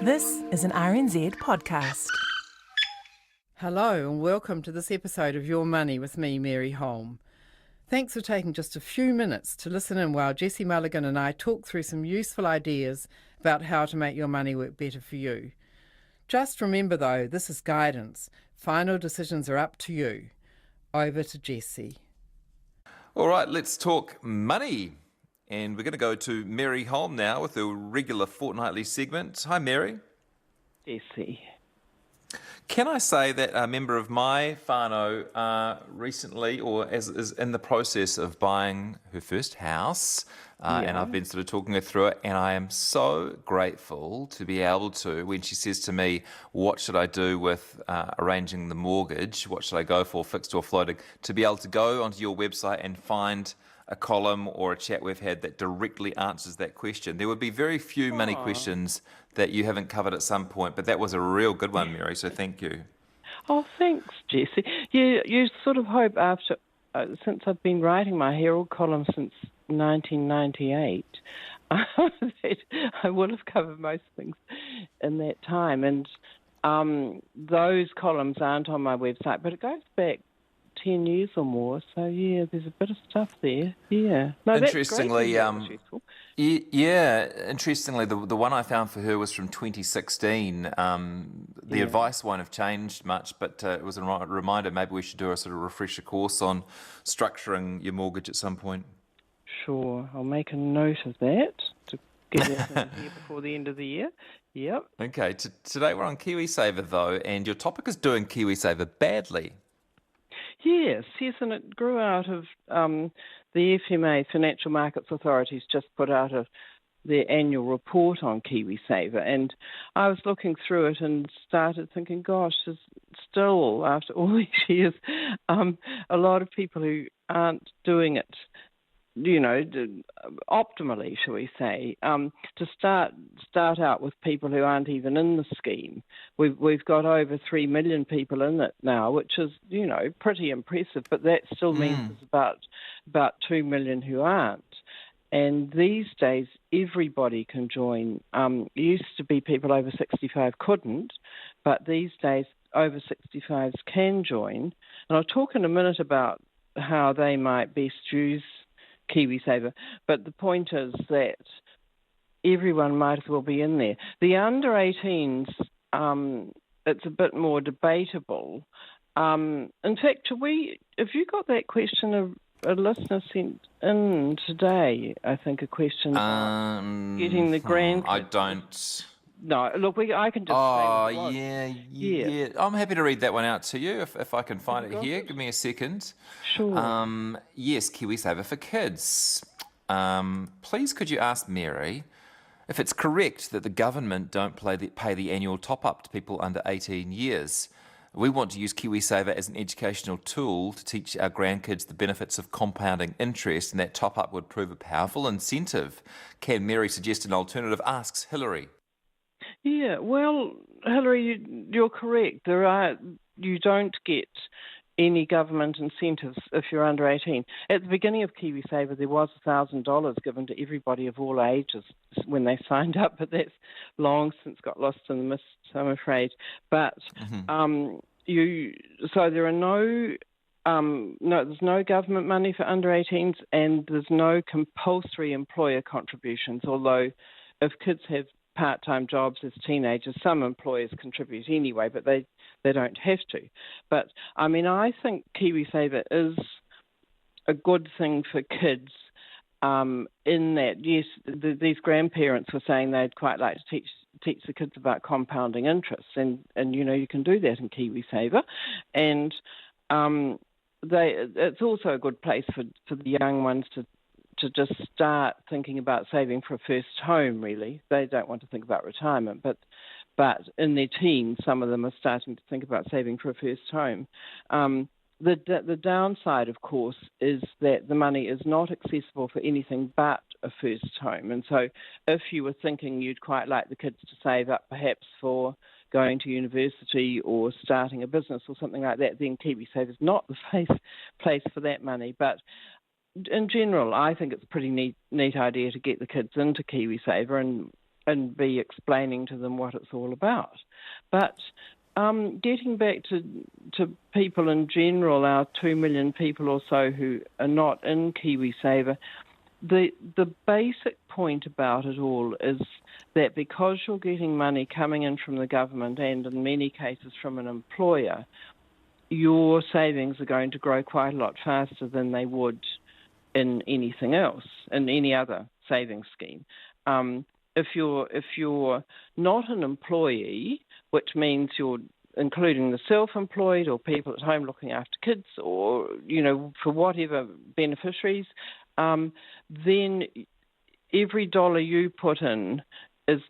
This is an RNZ podcast. Hello and welcome to this episode of Your Money with me, Mary Holm. Thanks for taking just a few minutes to listen in while Jessie Mulligan and I talk through some useful ideas about how to make your money work better for you. Just remember though, this is guidance. Final decisions are up to you. Over to Jessie. All right, let's talk money. And we're going to go to Mary Holm now with the regular fortnightly segment. Hi, Mary. Jessie. Can I say that a member of my whānau recently, or is in the process of buying her first house, and I've been sort of talking her through it, and I am so grateful to be able to, when she says to me, what should I do with arranging the mortgage, what should I go for, fixed or floating, to be able to go onto your website and find a column or a chat we've had that directly answers that question. There would be very few money questions that you haven't covered at some point, but that was a real good one, Mary, so thank you. Oh, thanks, Jessie. You sort of hope after, since I've been writing my Herald column since 1998, that I will have covered most things in that time. And those columns aren't on my website, but it goes back 10 years or more, so yeah, there's a bit of stuff there. Yeah. No, interestingly, interestingly, the one I found for her was from 2016. The advice won't have changed much, but it was a reminder maybe we should do a sort of refresher course on structuring your mortgage at some point. Sure, I'll make a note of that to get it in here before the end of the year. Yep. Okay, today we're on KiwiSaver though, and your topic is doing KiwiSaver badly. Yes, and it grew out of the FMA, Financial Markets Authorities, just put out their annual report on KiwiSaver, and I was looking through it and started thinking, gosh, there's still, after all these years, a lot of people who aren't doing it, optimally, shall we say, to start out with people who aren't even in the scheme. We've got over 3 million people in it now, which is, pretty impressive, but that still means there's about 2 million who aren't. And these days, everybody can join. It used to be people over 65 couldn't, but these days, over 65s can join. And I'll talk in a minute about how they might best use KiwiSaver, but the point is that everyone might as well be in there. The under 18s, it's a bit more debatable. In fact, have you got that question a listener sent in today? I think a question about getting the grandkids. I don't. No, look, I can just. Oh, yeah. I'm happy to read that one out to you if I can find it here. Give me a second. Sure. Yes, KiwiSaver for kids. Please could you ask Mary if it's correct that the government don't pay the annual top-up to people under 18 years? We want to use KiwiSaver as an educational tool to teach our grandkids the benefits of compounding interest, and that top-up would prove a powerful incentive. Can Mary suggest an alternative? Asks Hillary. Yeah, well, Hillary, you're correct. You don't get any government incentives if you're under 18. At the beginning of KiwiSaver, there was $1,000 given to everybody of all ages when they signed up, but that's long since got lost in the mist, I'm afraid. But so there are there's no government money for under 18s, and there's no compulsory employer contributions, although if kids have part-time jobs as teenagers, some employers contribute anyway, but they don't have to. But, I think KiwiSaver is a good thing for kids in that, yes, these grandparents were saying they'd quite like to teach the kids about compounding interest, and you can do that in KiwiSaver. And it's also a good place for the young ones to just start thinking about saving for a first home, really. They don't want to think about retirement, but in their teens, some of them are starting to think about saving for a first home. The downside, of course, is that the money is not accessible for anything but a first home. And so if you were thinking you'd quite like the kids to save up perhaps for going to university or starting a business or something like that, then KiwiSaver is not the place for that money. But in general, I think it's a pretty neat idea to get the kids into KiwiSaver, and and be explaining to them what it's all about. But getting back to people in general, our 2 million people or so who are not in KiwiSaver, the basic point about it all is that because you're getting money coming in from the government and in many cases from an employer, your savings are going to grow quite a lot faster than they would in anything else, in any other savings scheme. If you're not an employee, which means you're including the self-employed or people at home looking after kids or, for whatever beneficiaries, then every dollar you put in is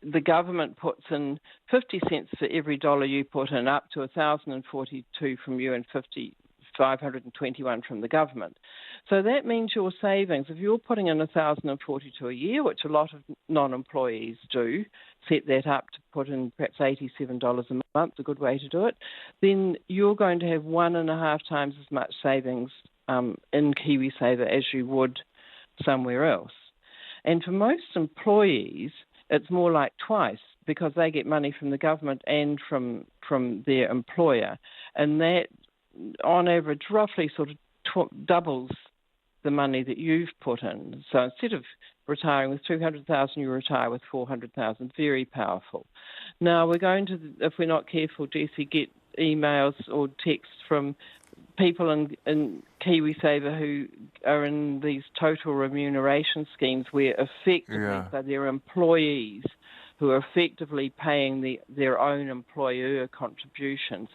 the government puts in 50 cents for every dollar you put in, up to 1,042 from you and 521 from the government. So that means your savings, if you're putting in 1,042 a year, which a lot of non-employees do, set that up to put in perhaps $87 a month, a good way to do it, then you're going to have 1.5 times as much savings in KiwiSaver as you would somewhere else. And for most employees, it's more like twice, because they get money from the government and from their employer. And that, on average, roughly sort of doubles the money that you've put in. So instead of retiring with $200,000, you retire with $400,000. Very powerful. Now, we're going to, if we're not careful, Jesse, get emails or texts from people in KiwiSaver who are in these total remuneration schemes where effectively they're employees who are effectively paying their own employer contributions.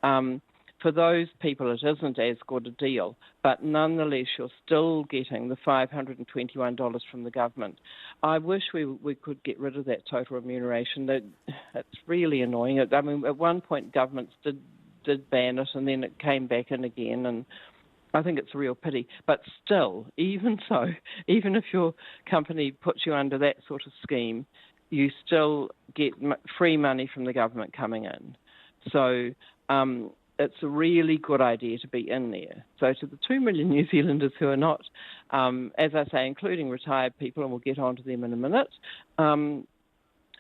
For those people, it isn't as good a deal, but nonetheless, you're still getting the $521 from the government. I wish we could get rid of that total remuneration. It's really annoying. I mean, at one point, governments did ban it, and then it came back in again, and I think it's a real pity. But still, even so, even if your company puts you under that sort of scheme, you still get free money from the government coming in. So it's a really good idea to be in there. So to the 2 million New Zealanders who are not, as I say, including retired people, and we'll get onto them in a minute,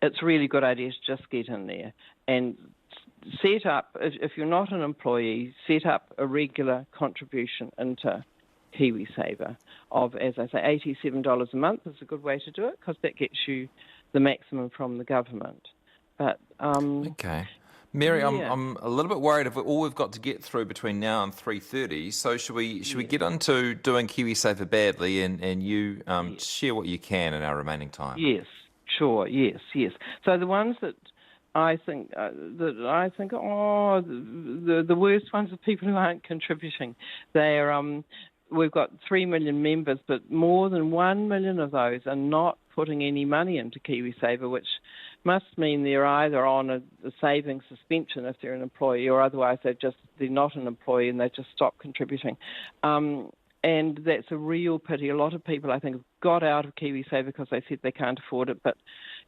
it's a really good idea to just get in there and set up, if you're not an employee, set up a regular contribution into KiwiSaver of, as I say, $87 a month is a good way to do it, because that gets you the maximum from the government. But okay. Mary, I'm a little bit worried if all we've got to get through between now and 3:30. So should we get into doing KiwiSaver badly and you share what you can in our remaining time? Yes, sure, yes. So the ones that I think the worst ones are people who aren't contributing. They're we've got 3 million members, but more than 1 million of those are not putting any money into KiwiSaver, which must mean they're either on a savings suspension if they're an employee, or otherwise they're not an employee and they just stop contributing. And that's a real pity. A lot of people, I think, have got out of KiwiSaver because they said they can't afford it, but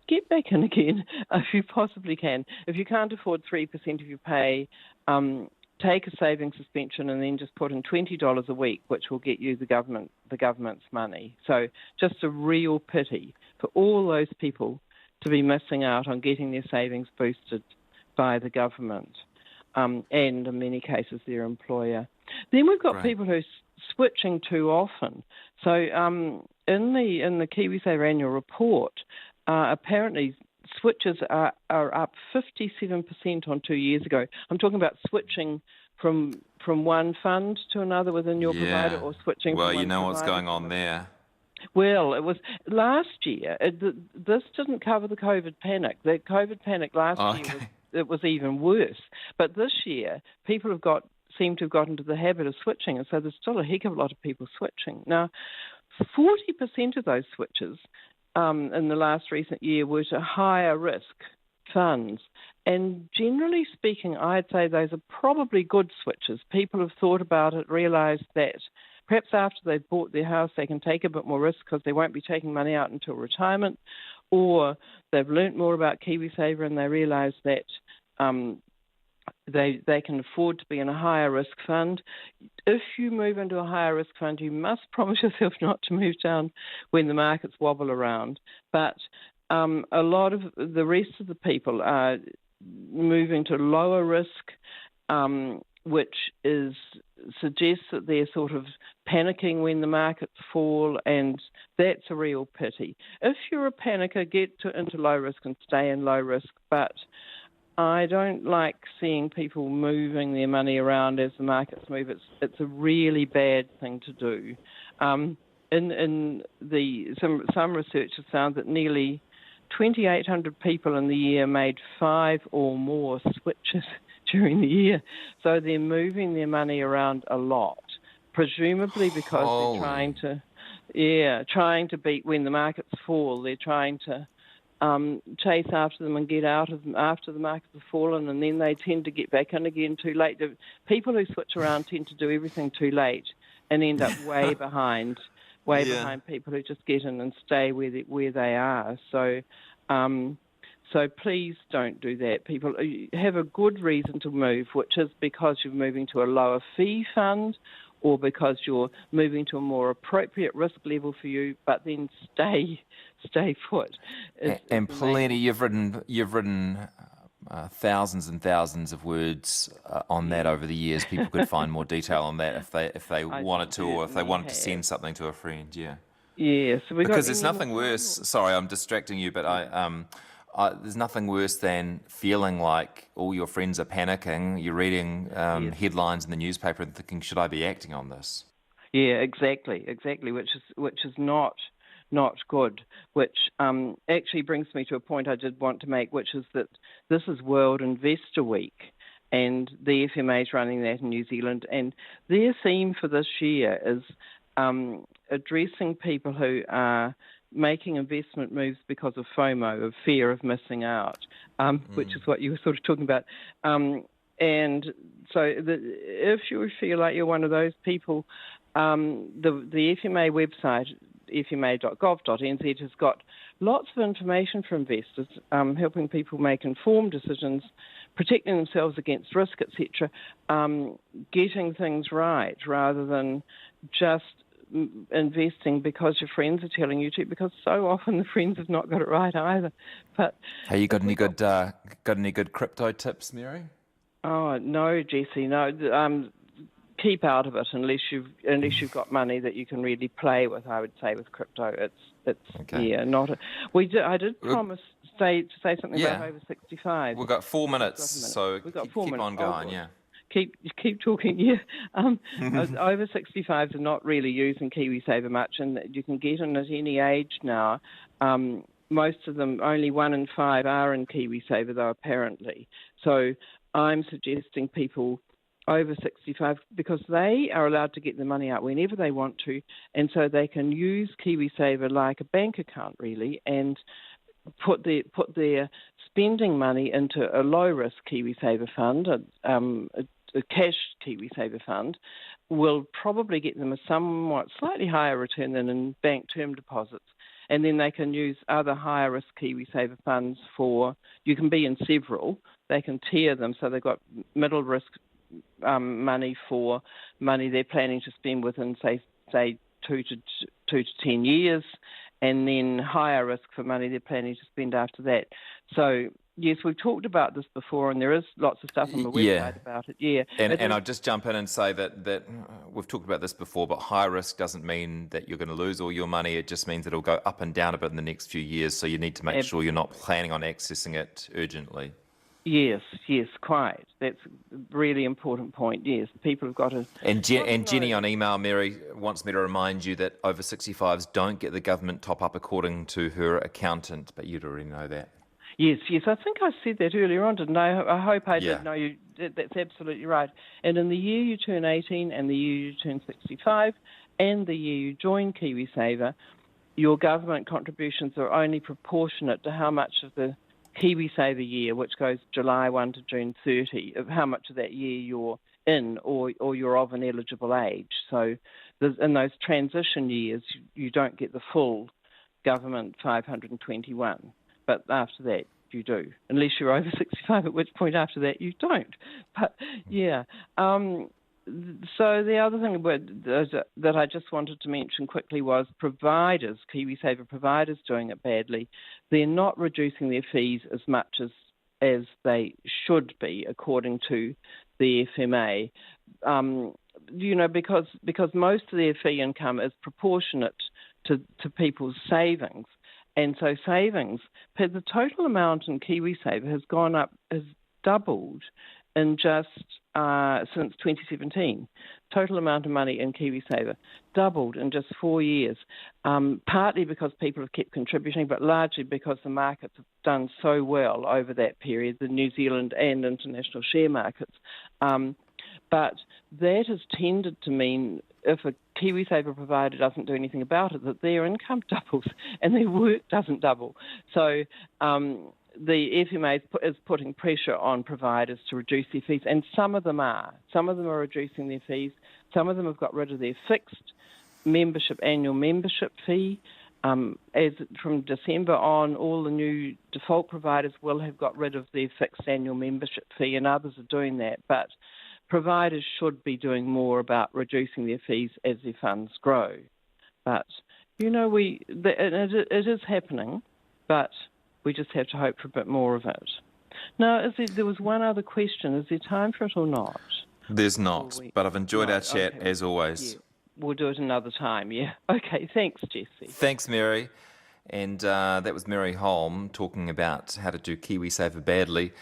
get back in again if you possibly can. If you can't afford 3% of your pay, take a savings suspension and then just put in $20 a week, which will get you the government's money. So just a real pity for all those people to be missing out on getting their savings boosted by the government, and in many cases their employer. Then we've got people who are switching too often. So in the KiwiSaver annual report, apparently switches are up 57% on 2 years ago. I'm talking about switching from one fund to another within your provider, or switching from one you know what's going on there. Well, it was last year. This didn't cover the COVID panic. The COVID panic last year was even worse. But this year, people seem to have got into the habit of switching, and so there's still a heck of a lot of people switching. Now, 40% of those switches in the last recent year were to higher risk funds. And generally speaking, I'd say those are probably good switches. People have thought about it, realised that perhaps after they've bought their house, they can take a bit more risk because they won't be taking money out until retirement, or they've learnt more about KiwiSaver and they realise that they can afford to be in a higher risk fund. If you move into a higher risk fund, you must promise yourself not to move down when the markets wobble around. But a lot of the rest of the people are moving to lower risk, which suggests that they're sort of panicking when the markets fall, and that's a real pity. If you're a panicker, get into low risk and stay in low risk, but I don't like seeing people moving their money around as the markets move. It's a really bad thing to do. Some research has found that nearly 2,800 people in the year made 5 or more switches during the year. So they're moving their money around a lot, presumably because they're trying to beat when the markets fall. They're trying to chase after them and get out of them after the markets have fallen, and then they tend to get back in again too late. The people who switch around tend to do everything too late and end up way behind people who just get in and stay where they are. So please don't do that. People have a good reason to move, which is because you're moving to a lower fee fund, or because you're moving to a more appropriate risk level for you, but then stay put. And plenty. You've written thousands and thousands of words on that over the years. People could find more detail on that if they wanted to, or if they wanted to send something to a friend. Yeah. Yeah. So because there's nothing worse. Sorry, I'm distracting you, but there's nothing worse than feeling like all your friends are panicking. You're reading headlines in the newspaper and thinking, should I be acting on this? Yeah, exactly, which is not good, which actually brings me to a point I did want to make, which is that this is World Investor Week, and the FMA is running that in New Zealand, and their theme for this year is addressing people who are making investment moves because of FOMO, of fear of missing out, which is what you were sort of talking about. And so if you feel like you're one of those people, the FMA website, fma.gov.nz, has got lots of information for investors, helping people make informed decisions, protecting themselves against risk, etc., getting things right rather than just investing because your friends are telling you to, because so often the friends have not got it right either. But have you got any good crypto tips, Mary? Oh no, Jesse, no. Keep out of it unless you've got money that you can really play with. I would say with crypto, it's okay. Not. I did promise to say something about over 65. We've got 4 minutes, so we've got keep 4 minutes. on going. Yeah. Keep talking, yeah. Over 65s are not really using KiwiSaver much, and you can get in at any age now. Most of them, only 1 in 5 are in KiwiSaver, though, apparently. So I'm suggesting people over 65, because they are allowed to get the money out whenever they want to, and so they can use KiwiSaver like a bank account, really, and put their spending money into a low-risk KiwiSaver fund, a cash KiwiSaver fund, will probably get them a somewhat slightly higher return than in bank term deposits. And then they can use other higher risk KiwiSaver funds you can be in several. They can tier them, so they've got middle risk money for money they're planning to spend within, say 2 to 10 years, and then higher risk for money they're planning to spend after that. So yes, we've talked about this before, and there is lots of stuff on the website about it. Yeah, and I'll just jump in and say that we've talked about this before, but high risk doesn't mean that you're going to lose all your money. It just means it'll go up and down a bit in the next few years. So you need to make sure you're not planning on accessing it urgently. Yes, quite. That's a really important point. Yes, people have got to... And Jenny on email, Mary, wants me to remind you that over 65s don't get the government top-up according to her accountant, but you'd already know that. Yes, I think I said that earlier on, didn't I? I hope I did. No, that's absolutely right. And in the year you turn 18 and the year you turn 65 and the year you join KiwiSaver, your government contributions are only proportionate to how much of the KiwiSaver year, which goes July 1 to June 30, of how much of that year you're in or you're of an eligible age. So in those transition years, you don't get the full government 521. But after that, you do, unless you're over 65, at which point after that you don't. But yeah. So the other thing that I just wanted to mention quickly was providers, KiwiSaver providers doing it badly. They're not reducing their fees as much as they should be, according to the FMA. Because most of their fee income is proportionate to people's savings. And so savings, the total amount in KiwiSaver has gone up, has doubled in just since 2017. Total amount of money in KiwiSaver doubled in just 4 years, partly because people have kept contributing, but largely because the markets have done so well over that period, the New Zealand and international share markets. But that has tended to mean if a KiwiSaver provider doesn't do anything about it, that their income doubles and their work doesn't double. So the FMA is putting pressure on providers to reduce their fees, and some of them are. Some of them are reducing their fees. Some of them have got rid of their fixed annual membership fee. As from December on, all the new default providers will have got rid of their fixed annual membership fee, and others are doing that. But providers should be doing more about reducing their fees as their funds grow. But, it is happening, but we just have to hope for a bit more of it. Now, there was one other question. Is there time for it or not? There's not, but I've enjoyed our chat as always. Yeah. We'll do it another time, yeah. Okay, thanks, Jessie. Thanks, Mary. And that was Mary Holm talking about how to do KiwiSaver badly.